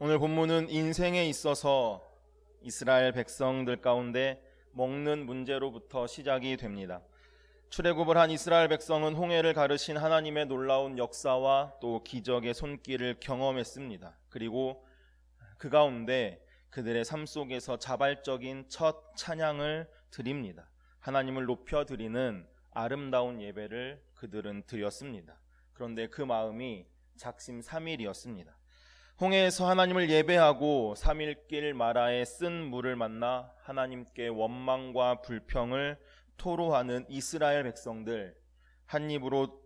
오늘 본문은 인생에 있어서 이스라엘 백성들 가운데 먹는 문제로부터 시작이 됩니다. 출애굽을 한 이스라엘 백성은 홍해를 가르신 하나님의 놀라운 역사와 또 기적의 손길을 경험했습니다. 그리고 그 가운데 그들의 삶 속에서 자발적인 첫 찬양을 드립니다. 하나님을 높여드리는 아름다운 예배를 그들은 드렸습니다. 그런데 그 마음이 작심삼일이었습니다. 홍해에서 하나님을 예배하고 3일길 마라에 쓴 물을 만나 하나님께 원망과 불평을 토로하는 이스라엘 백성들, 한 입으로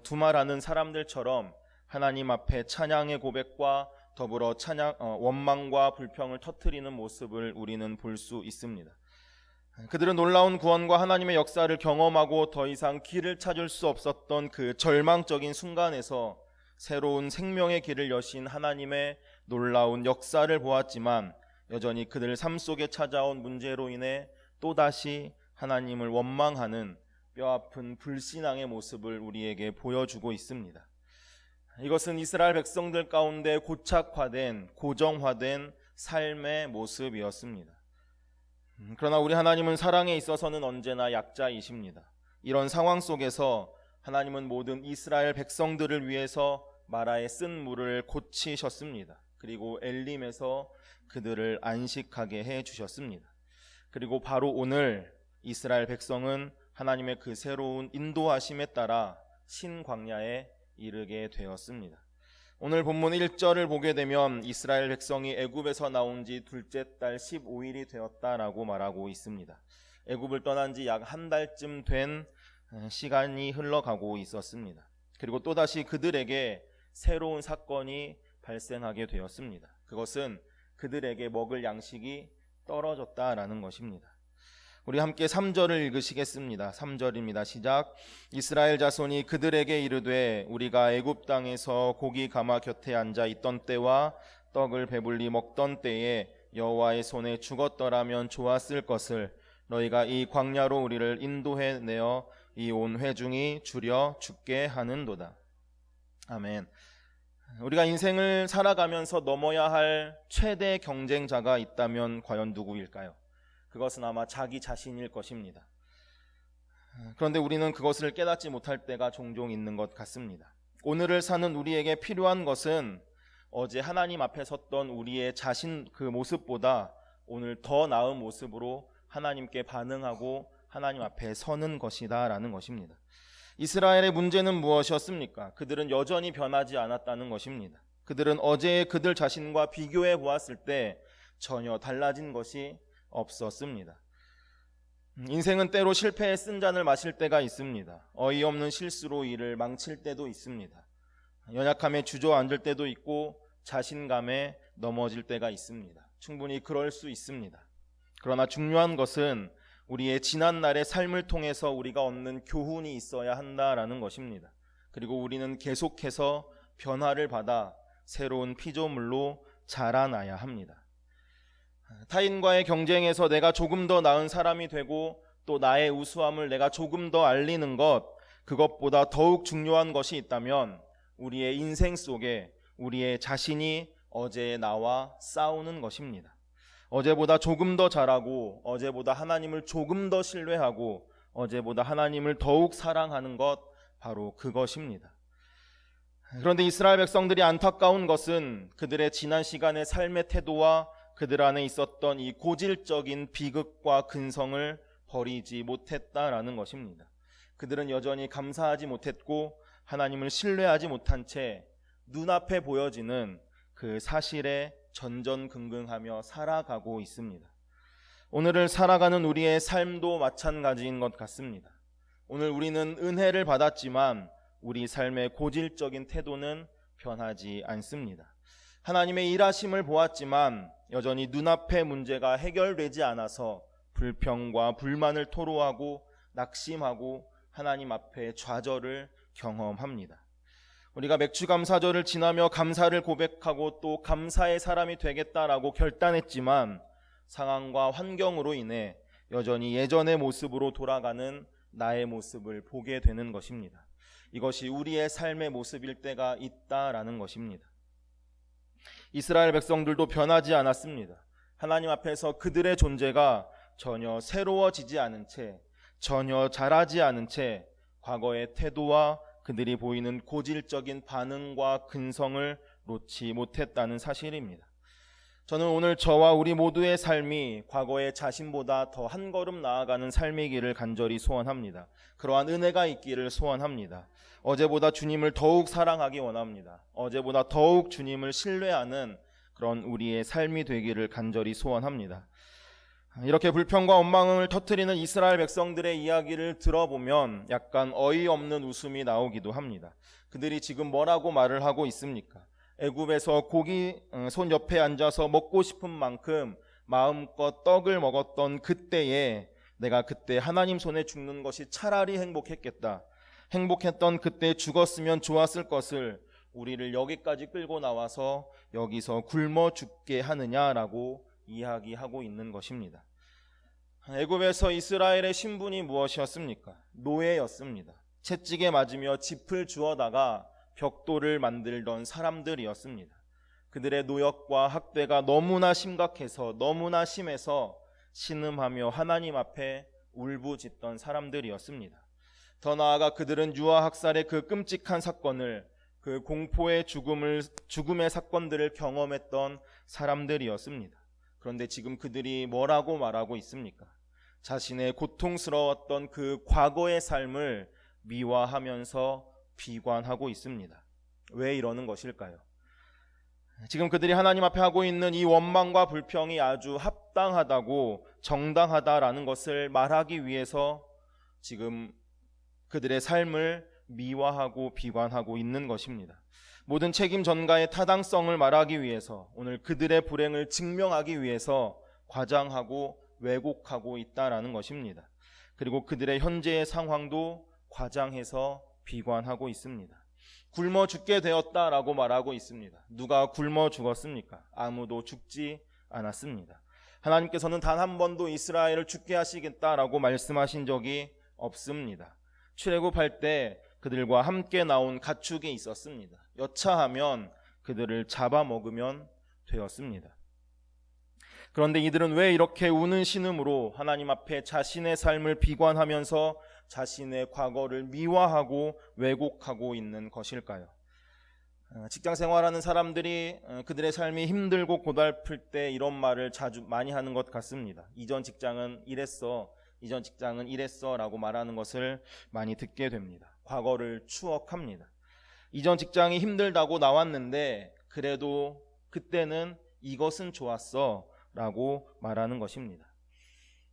두말하는 사람들처럼 하나님 앞에 찬양의 고백과 더불어 원망과 불평을 터뜨리는 모습을 우리는 볼 수 있습니다. 그들은 놀라운 구원과 하나님의 역사를 경험하고 더 이상 길을 찾을 수 없었던 그 절망적인 순간에서 새로운 생명의 길을 여신 하나님의 놀라운 역사를 보았지만 여전히 그들 삶 속에 찾아온 문제로 인해 또다시 하나님을 원망하는 뼈아픈 불신앙의 모습을 우리에게 보여주고 있습니다. 이것은 이스라엘 백성들 가운데 고착화된, 고정화된 삶의 모습이었습니다. 그러나 우리 하나님은 사랑에 있어서는 언제나 약자이십니다. 이런 상황 속에서 하나님은 모든 이스라엘 백성들을 위해서 마라에 쓴 물을 고치셨습니다. 그리고 엘림에서 그들을 안식하게 해주셨습니다. 그리고 바로 오늘 이스라엘 백성은 하나님의 그 새로운 인도하심에 따라 신광야에 이르게 되었습니다. 오늘 본문 1절을 보게 되면 이스라엘 백성이 애굽에서 나온 지 둘째 달 15일이 되었다라고 말하고 있습니다. 애굽을 떠난 지 약 한 달쯤 된 시간이 흘러가고 있었습니다. 그리고 또다시 그들에게 새로운 사건이 발생하게 되었습니다. 그것은 그들에게 먹을 양식이 떨어졌다라는 것입니다. 우리 함께 3절을 읽으시겠습니다. 3절입니다. 시작. 이스라엘 자손이 그들에게 이르되 우리가 애굽 땅에서 고기 가마 곁에 앉아 있던 때와 떡을 배불리 먹던 때에 여호와의 손에 죽었더라면 좋았을 것을 너희가 이 광야로 우리를 인도해 내어 이 온 회중이 줄여 죽게 하는도다. 아멘. 우리가 인생을 살아가면서 넘어야 할 최대 경쟁자가 있다면 과연 누구일까요? 그것은 아마 자기 자신일 것입니다. 그런데 우리는 그것을 깨닫지 못할 때가 종종 있는 것 같습니다. 오늘을 사는 우리에게 필요한 것은 어제 하나님 앞에 섰던 우리의 자신 그 모습보다 오늘 더 나은 모습으로 하나님께 반응하고 하나님 앞에 서는 것이다 라는 것입니다. 이스라엘의 문제는 무엇이었습니까? 그들은 여전히 변하지 않았다는 것입니다. 그들은 어제의 그들 자신과 비교해 보았을 때 전혀 달라진 것이 없었습니다. 인생은 때로 실패에 쓴 잔을 마실 때가 있습니다. 어이없는 실수로 일을 망칠 때도 있습니다. 연약함에 주저앉을 때도 있고 자신감에 넘어질 때가 있습니다. 충분히 그럴 수 있습니다. 그러나 중요한 것은 우리의 지난날의 삶을 통해서 우리가 얻는 교훈이 있어야 한다라는 것입니다. 그리고 우리는 계속해서 변화를 받아 새로운 피조물로 자라나야 합니다. 타인과의 경쟁에서 내가 조금 더 나은 사람이 되고 또 나의 우수함을 내가 조금 더 알리는 것, 그것보다 더욱 중요한 것이 있다면 우리의 인생 속에 우리의 자신이 어제의 나와 싸우는 것입니다. 어제보다 조금 더 잘하고 어제보다 하나님을 조금 더 신뢰하고 어제보다 하나님을 더욱 사랑하는 것, 바로 그것입니다. 그런데 이스라엘 백성들이 안타까운 것은 그들의 지난 시간의 삶의 태도와 그들 안에 있었던 이 고질적인 비극과 근성을 버리지 못했다라는 것입니다. 그들은 여전히 감사하지 못했고 하나님을 신뢰하지 못한 채 눈앞에 보여지는 그 사실에 전전긍긍하며 살아가고 있습니다. 오늘을 살아가는 우리의 삶도 마찬가지인 것 같습니다. 오늘 우리는 은혜를 받았지만 우리 삶의 고질적인 태도는 변하지 않습니다. 하나님의 일하심을 보았지만 여전히 눈앞의 문제가 해결되지 않아서 불평과 불만을 토로하고 낙심하고 하나님 앞에 좌절을 경험합니다. 우리가 맥주감사절을 지나며 감사를 고백하고 또 감사의 사람이 되겠다라고 결단했지만 상황과 환경으로 인해 여전히 예전의 모습으로 돌아가는 나의 모습을 보게 되는 것입니다. 이것이 우리의 삶의 모습일 때가 있다라는 것입니다. 이스라엘 백성들도 변하지 않았습니다. 하나님 앞에서 그들의 존재가 전혀 새로워지지 않은 채, 전혀 자라지 않은 채 과거의 태도와 그들이 보이는 고질적인 반응과 근성을 놓지 못했다는 사실입니다. 저는 오늘 저와 우리 모두의 삶이 과거의 자신보다 더 한 걸음 나아가는 삶이기를 간절히 소원합니다. 그러한 은혜가 있기를 소원합니다. 어제보다 주님을 더욱 사랑하기 원합니다. 어제보다 더욱 주님을 신뢰하는 그런 우리의 삶이 되기를 간절히 소원합니다. 이렇게 불평과 원망을 터뜨리는 이스라엘 백성들의 이야기를 들어보면 약간 어이없는 웃음이 나오기도 합니다. 그들이 지금 뭐라고 말을 하고 있습니까? 애굽에서 고기 손 옆에 앉아서 먹고 싶은 만큼 마음껏 떡을 먹었던 그때에 내가 그때 하나님 손에 죽는 것이 차라리 행복했겠다. 행복했던 그때 죽었으면 좋았을 것을 우리를 여기까지 끌고 나와서 여기서 굶어 죽게 하느냐라고 이야기하고 있는 것입니다. 애굽에서 이스라엘의 신분이 무엇이었습니까? 노예였습니다. 채찍에 맞으며 짚을 주워다가 벽돌을 만들던 사람들이었습니다. 그들의 노역과 학대가 너무나 심각해서 너무나 심해서 신음하며 하나님 앞에 울부짖던 사람들이었습니다. 더 나아가 그들은 유아학살의 그 끔찍한 사건을, 그 공포의 죽음의 사건들을 경험했던 사람들이었습니다. 그런데 지금 그들이 뭐라고 말하고 있습니까? 자신의 고통스러웠던 그 과거의 삶을 미화하면서 비관하고 있습니다. 왜 이러는 것일까요? 지금 그들이 하나님 앞에 하고 있는 이 원망과 불평이 아주 합당하다고, 정당하다라는 것을 말하기 위해서 지금 그들의 삶을 미화하고 비관하고 있는 것입니다. 모든 책임 전가의 타당성을 말하기 위해서, 오늘 그들의 불행을 증명하기 위해서 과장하고 왜곡하고 있다라는 것입니다. 그리고 그들의 현재의 상황도 과장해서 비관하고 있습니다. 굶어 죽게 되었다라고 말하고 있습니다. 누가 굶어 죽었습니까? 아무도 죽지 않았습니다. 하나님께서는 단 한 번도 이스라엘을 죽게 하시겠다라고 말씀하신 적이 없습니다. 출애굽할 때 그들과 함께 나온 가축이 있었습니다. 여차하면 그들을 잡아먹으면 되었습니다. 그런데 이들은 왜 이렇게 우는 신음으로 하나님 앞에 자신의 삶을 비관하면서 자신의 과거를 미화하고 왜곡하고 있는 것일까요? 직장 생활하는 사람들이 그들의 삶이 힘들고 고달플 때 이런 말을 자주 많이 하는 것 같습니다. 이전 직장은 이랬어 라고 말하는 것을 많이 듣게 됩니다. 과거를 추억합니다. 이전 직장이 힘들다고 나왔는데 그래도 그때는 이것은 좋았어 라고 말하는 것입니다.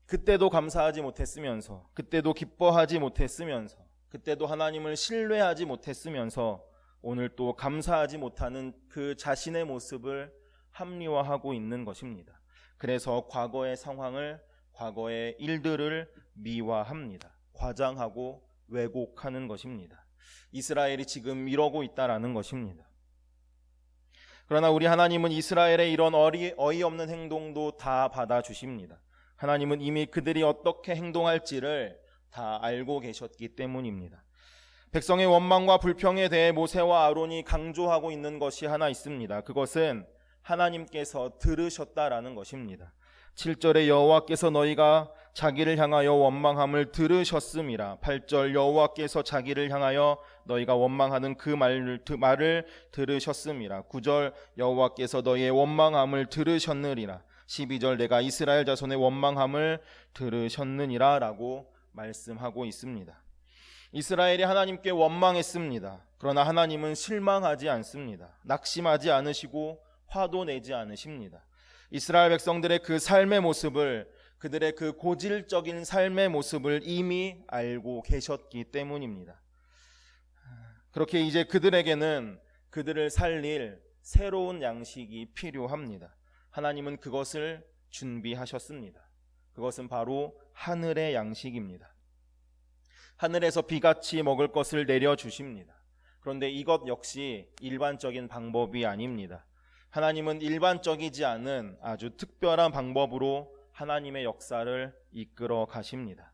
그때도 감사하지 못했으면서, 그때도 기뻐하지 못했으면서, 그때도 하나님을 신뢰하지 못했으면서 오늘 또 감사하지 못하는 그 자신의 모습을 합리화하고 있는 것입니다. 그래서 과거의 상황을, 과거의 일들을 미화합니다. 과장하고 왜곡하는 것입니다. 이스라엘이 지금 이러고 있다라는 것입니다. 그러나 우리 하나님은 이스라엘의 이런 어이없는 행동도 다 받아주십니다. 하나님은 이미 그들이 어떻게 행동할지를 다 알고 계셨기 때문입니다. 백성의 원망과 불평에 대해 모세와 아론이 강조하고 있는 것이 하나 있습니다. 그것은 하나님께서 들으셨다라는 것입니다. 7절에 여호와께서 너희가 자기를 향하여 원망함을 들으셨음이라. 8절 여호와께서 자기를 향하여 너희가 원망하는 그 말을 들으셨음이라. 9절 여호와께서 너희의 원망함을 들으셨느니라. 12절 내가 이스라엘 자손의 원망함을 들으셨느니라 라고 말씀하고 있습니다. 이스라엘이 하나님께 원망했습니다. 그러나 하나님은 실망하지 않습니다. 낙심하지 않으시고 화도 내지 않으십니다. 이스라엘 백성들의 그 삶의 모습을, 그들의 그 고질적인 삶의 모습을 이미 알고 계셨기 때문입니다. 그렇게 이제 그들에게는 그들을 살릴 새로운 양식이 필요합니다. 하나님은 그것을 준비하셨습니다. 그것은 바로 하늘의 양식입니다. 하늘에서 비같이 먹을 것을 내려주십니다. 그런데 이것 역시 일반적인 방법이 아닙니다. 하나님은 일반적이지 않은 아주 특별한 방법으로 하나님의 역사를 이끌어 가십니다.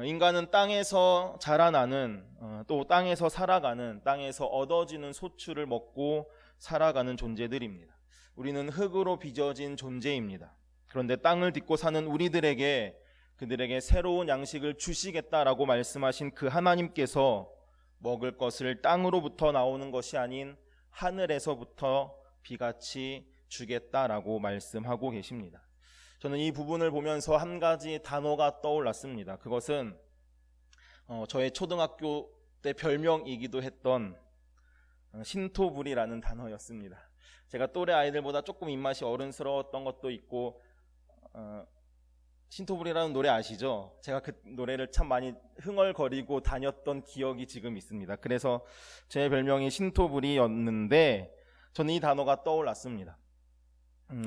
인간은 땅에서 자라나는, 또 땅에서 살아가는, 땅에서 얻어지는 소출을 먹고 살아가는 존재들입니다. 우리는 흙으로 빚어진 존재입니다. 그런데 땅을 딛고 사는 우리들에게 그들에게 새로운 양식을 주시겠다라고 말씀하신 그 하나님께서 먹을 것을 땅으로부터 나오는 것이 아닌 하늘에서부터 비같이 주겠다라고 말씀하고 계십니다. 저는 이 부분을 보면서 한 가지 단어가 떠올랐습니다. 그것은 저의 초등학교 때 별명이기도 했던 신토부리라는 단어였습니다. 제가 또래 아이들보다 조금 입맛이 어른스러웠던 것도 있고, 신토부리라는 노래 아시죠? 제가 그 노래를 참 많이 흥얼거리고 다녔던 기억이 지금 있습니다. 그래서 제 별명이 신토부리였는데 저는 이 단어가 떠올랐습니다.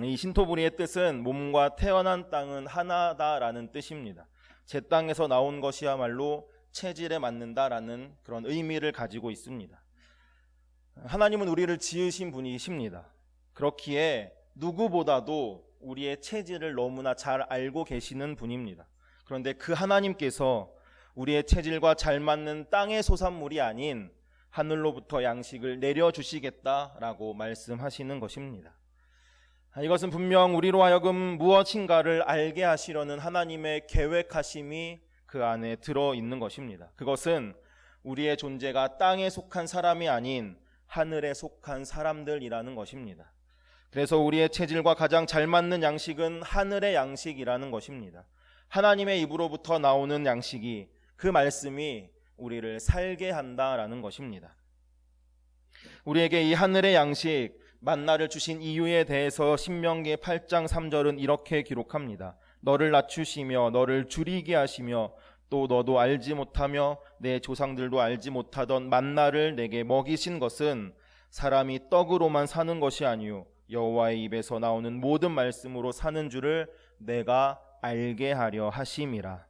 이 신토부리의 뜻은 몸과 태어난 땅은 하나다라는 뜻입니다. 제 땅에서 나온 것이야말로 체질에 맞는다라는 그런 의미를 가지고 있습니다. 하나님은 우리를 지으신 분이십니다. 그렇기에 누구보다도 우리의 체질을 너무나 잘 알고 계시는 분입니다. 그런데 그 하나님께서 우리의 체질과 잘 맞는 땅의 소산물이 아닌 하늘로부터 양식을 내려주시겠다라고 말씀하시는 것입니다. 이것은 분명 우리로 하여금 무엇인가를 알게 하시려는 하나님의 계획하심이 그 안에 들어있는 것입니다. 그것은 우리의 존재가 땅에 속한 사람이 아닌 하늘에 속한 사람들이라는 것입니다. 그래서 우리의 체질과 가장 잘 맞는 양식은 하늘의 양식이라는 것입니다. 하나님의 입으로부터 나오는 양식이, 그 말씀이 우리를 살게 한다라는 것입니다. 우리에게 이 하늘의 양식, 만나를 주신 이유에 대해서 신명기 8장 3절은 이렇게 기록합니다. 너를 낮추시며 너를 줄이게 하시며 또 너도 알지 못하며 내 조상들도 알지 못하던 만나를 내게 먹이신 것은 사람이 떡으로만 사는 것이 아니요 여호와의 입에서 나오는 모든 말씀으로 사는 줄을 내가 알게 하려 하심이라.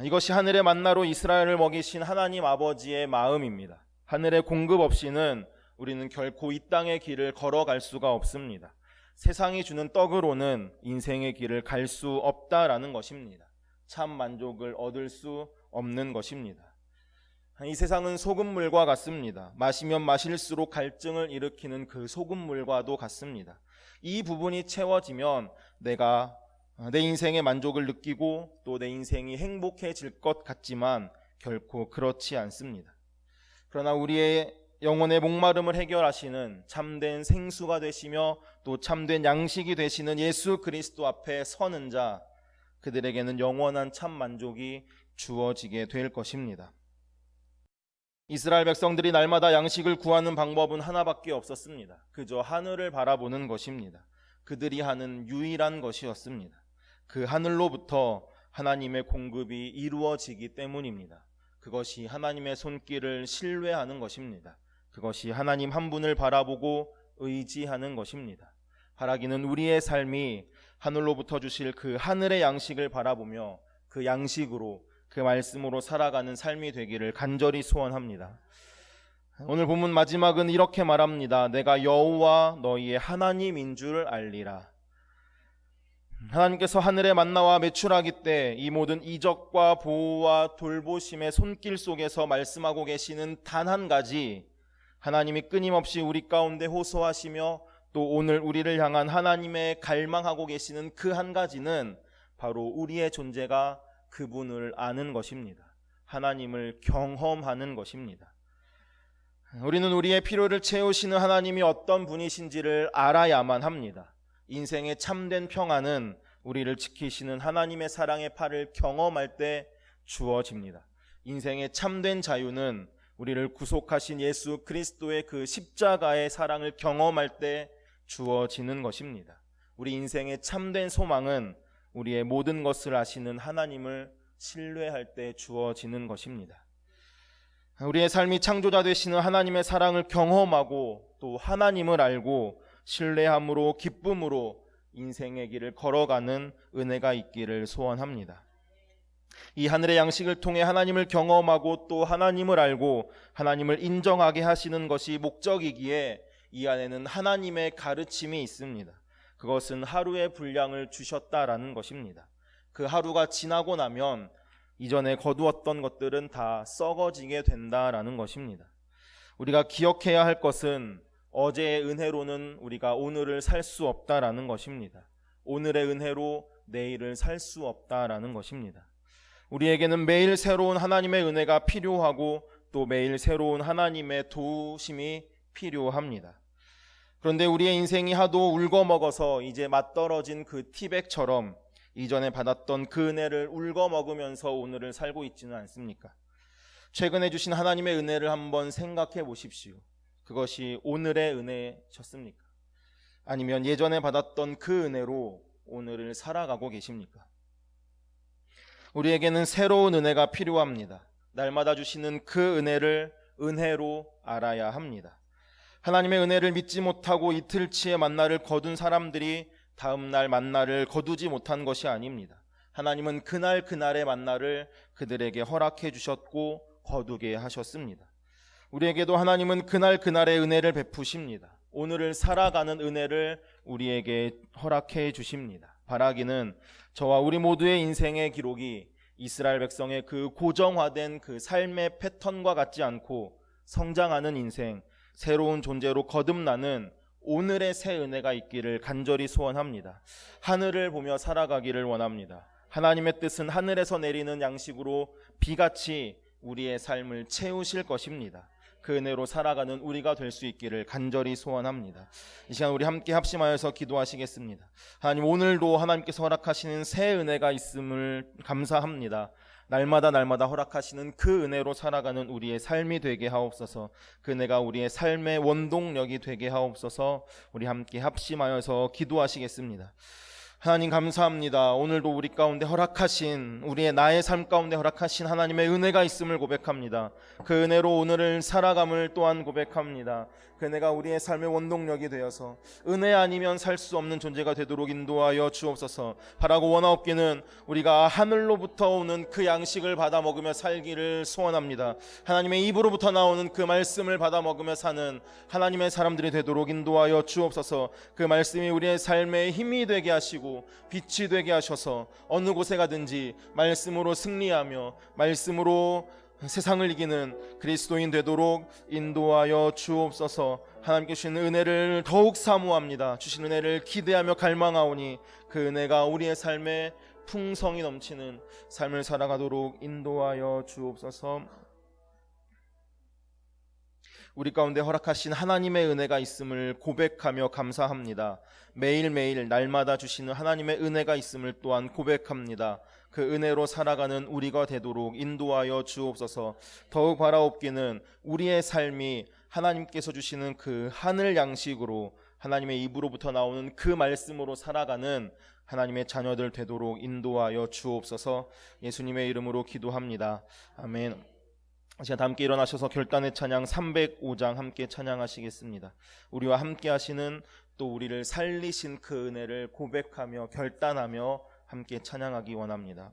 이것이 하늘의 만나로 이스라엘을 먹이신 하나님 아버지의 마음입니다. 하늘의 공급 없이는 우리는 결코 이 땅의 길을 걸어갈 수가 없습니다. 세상이 주는 떡으로는 인생의 길을 갈 수 없다라는 것입니다. 참 만족을 얻을 수 없는 것입니다. 이 세상은 소금물과 같습니다. 마시면 마실수록 갈증을 일으키는 그 소금물과도 같습니다. 이 부분이 채워지면 내가 내 인생의 만족을 느끼고 또 내 인생이 행복해질 것 같지만 결코 그렇지 않습니다. 그러나 우리의 영혼의 목마름을 해결하시는 참된 생수가 되시며 또 참된 양식이 되시는 예수 그리스도 앞에 서는 자, 그들에게는 영원한 참 만족이 주어지게 될 것입니다. 이스라엘 백성들이 날마다 양식을 구하는 방법은 하나밖에 없었습니다. 그저 하늘을 바라보는 것입니다. 그들이 하는 유일한 것이었습니다. 그 하늘로부터 하나님의 공급이 이루어지기 때문입니다. 그것이 하나님의 손길을 신뢰하는 것입니다. 그것이 하나님 한 분을 바라보고 의지하는 것입니다. 바라기는 우리의 삶이 하늘로부터 주실 그 하늘의 양식을 바라보며 그 양식으로, 그 말씀으로 살아가는 삶이 되기를 간절히 소원합니다. 오늘 본문 마지막은 이렇게 말합니다. 내가 여호와 너희의 하나님인 줄 알리라. 하나님께서 하늘의 만나와 메추라기 때 이 모든 이적과 보호와 돌보심의 손길 속에서 말씀하고 계시는 단 한 가지, 하나님이 끊임없이 우리 가운데 호소하시며 또 오늘 우리를 향한 하나님의 갈망하고 계시는 그 한 가지는 바로 우리의 존재가 그분을 아는 것입니다. 하나님을 경험하는 것입니다. 우리는 우리의 필요를 채우시는 하나님이 어떤 분이신지를 알아야만 합니다. 인생의 참된 평안은 우리를 지키시는 하나님의 사랑의 팔을 경험할 때 주어집니다. 인생의 참된 자유는 우리를 구속하신 예수 그리스도의 그 십자가의 사랑을 경험할 때 주어지는 것입니다. 우리 인생의 참된 소망은 우리의 모든 것을 아시는 하나님을 신뢰할 때 주어지는 것입니다. 우리의 삶이 창조자 되시는 하나님의 사랑을 경험하고 또 하나님을 알고 신뢰함으로 기쁨으로 인생의 길을 걸어가는 은혜가 있기를 소원합니다. 이 하늘의 양식을 통해 하나님을 경험하고 또 하나님을 알고 하나님을 인정하게 하시는 것이 목적이기에 이 안에는 하나님의 가르침이 있습니다. 그것은 하루의 분량을 주셨다라는 것입니다. 그 하루가 지나고 나면 이전에 거두었던 것들은 다 썩어지게 된다라는 것입니다. 우리가 기억해야 할 것은 어제의 은혜로는 우리가 오늘을 살 수 없다라는 것입니다. 오늘의 은혜로 내일을 살 수 없다라는 것입니다. 우리에게는 매일 새로운 하나님의 은혜가 필요하고 또 매일 새로운 하나님의 도우심이 필요합니다. 그런데 우리의 인생이 하도 울거먹어서 이제 맛떨어진 그 티백처럼 이전에 받았던 그 은혜를 울거먹으면서 오늘을 살고 있지는 않습니까? 최근에 주신 하나님의 은혜를 한번 생각해 보십시오. 그것이 오늘의 은혜셨습니까? 아니면 예전에 받았던 그 은혜로 오늘을 살아가고 계십니까? 우리에게는 새로운 은혜가 필요합니다. 날마다 주시는 그 은혜를 은혜로 알아야 합니다. 하나님의 은혜를 믿지 못하고 이틀치의 만나를 거둔 사람들이 다음날 만나를 거두지 못한 것이 아닙니다. 하나님은 그날의 만나를 그들에게 허락해 주셨고 거두게 하셨습니다. 우리에게도 하나님은 그날의 은혜를 베푸십니다. 오늘을 살아가는 은혜를 우리에게 허락해 주십니다. 바라기는 저와 우리 모두의 인생의 기록이 이스라엘 백성의 그 고정화된 그 삶의 패턴과 같지 않고 성장하는 인생, 새로운 존재로 거듭나는 오늘의 새 은혜가 있기를 간절히 소원합니다. 하늘을 보며 살아가기를 원합니다. 하나님의 뜻은 하늘에서 내리는 양식으로 비같이 우리의 삶을 채우실 것입니다. 그 은혜로 살아가는 우리가 될 수 있기를 간절히 소원합니다. 이 시간 우리 함께 합심하여서 기도하시겠습니다. 하나님, 오늘도 하나님께서 허락하시는 새 은혜가 있음을 감사합니다. 날마다 허락하시는 그 은혜로 살아가는 우리의 삶이 되게 하옵소서. 그 은혜가 우리의 삶의 원동력이 되게 하옵소서. 우리 함께 합심하여서 기도하시겠습니다. 하나님 감사합니다. 오늘도 우리 가운데 허락하신, 우리의 나의 삶 가운데 허락하신 하나님의 은혜가 있음을 고백합니다. 그 은혜로 오늘을 살아감을 또한 고백합니다. 그 은혜가 우리의 삶의 원동력이 되어서 은혜 아니면 살 수 없는 존재가 되도록 인도하여 주옵소서. 바라고 원하옵기는 우리가 하늘로부터 오는 그 양식을 받아 먹으며 살기를 소원합니다. 하나님의 입으로부터 나오는 그 말씀을 받아 먹으며 사는 하나님의 사람들이 되도록 인도하여 주옵소서. 그 말씀이 우리의 삶의 힘이 되게 하시고 빛이 되게 하셔서 어느 곳에 가든지 말씀으로 승리하며 말씀으로 세상을 이기는 그리스도인 되도록 인도하여 주옵소서. 하나님께 주신 은혜를 더욱 사모합니다. 주신 은혜를 기대하며 갈망하오니 그 은혜가 우리의 삶에 풍성이 넘치는 삶을 살아가도록 인도하여 주옵소서. 우리 가운데 허락하신 하나님의 은혜가 있음을 고백하며 감사합니다. 매일매일 날마다 주시는 하나님의 은혜가 있음을 또한 고백합니다. 그 은혜로 살아가는 우리가 되도록 인도하여 주옵소서. 더욱 바라옵기는 우리의 삶이 하나님께서 주시는 그 하늘 양식으로 하나님의 입으로부터 나오는 그 말씀으로 살아가는 하나님의 자녀들 되도록 인도하여 주옵소서. 예수님의 이름으로 기도합니다. 아멘. 시간 다 함께 일어나셔서 결단의 찬양 305장 함께 찬양하시겠습니다. 우리와 함께 하시는 또 우리를 살리신 그 은혜를 고백하며 결단하며 함께 찬양하기 원합니다.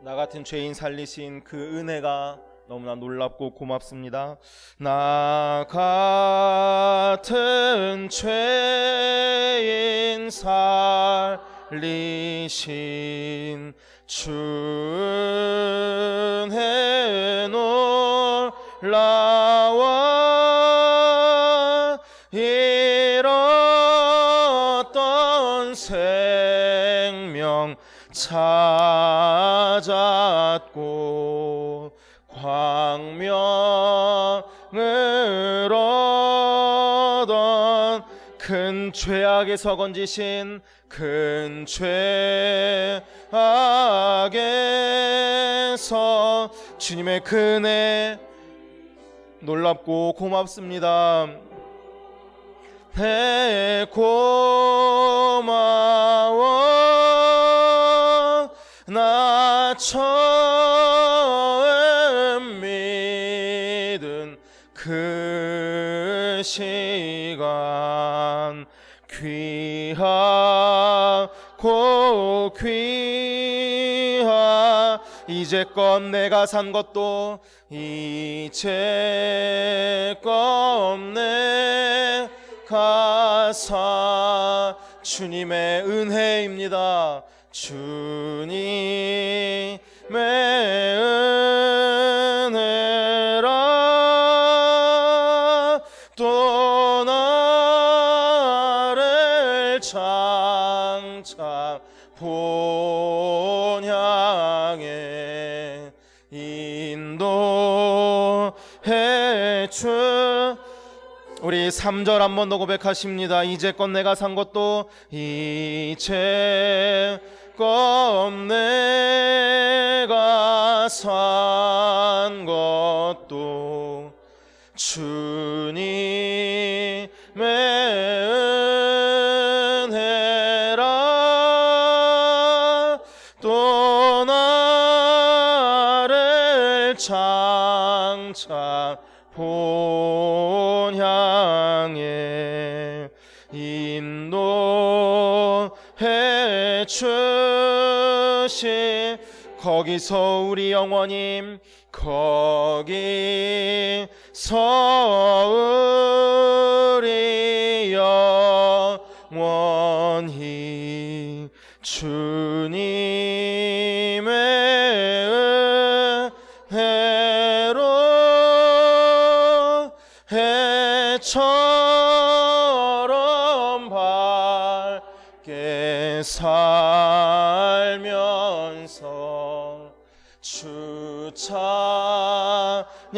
나 같은 죄인 살리신 그 은혜가 너무나 놀랍고 고맙습니다. 나 같은 죄인 살리신 주 은혜 놀라워 잃었던 생명 찾았고 광명을 얻은 큰 죄악에서 건지신 큰 죄악에서 주님의 그 은혜 놀랍고 고맙습니다. 고마워 나 처음 믿은 그 시간 귀하고 귀하 이제껏 내가 산 것도 이제껏 내가 산 주님의 은혜입니다. 주님의 은혜라 또 나를 장차 본향에 인도해 주. 우리 3절 한 번 더 고백하십니다. 이제껏 내가 산 것도 이제껏 내가 산 것도 주님의 은혜라 또 나를 장차 본향에 인도해 주시. 거기서 우리 영원히 거기서 우리 영원히 주님의 은혜로 해처럼 밝게 살면서 주 찬양하리.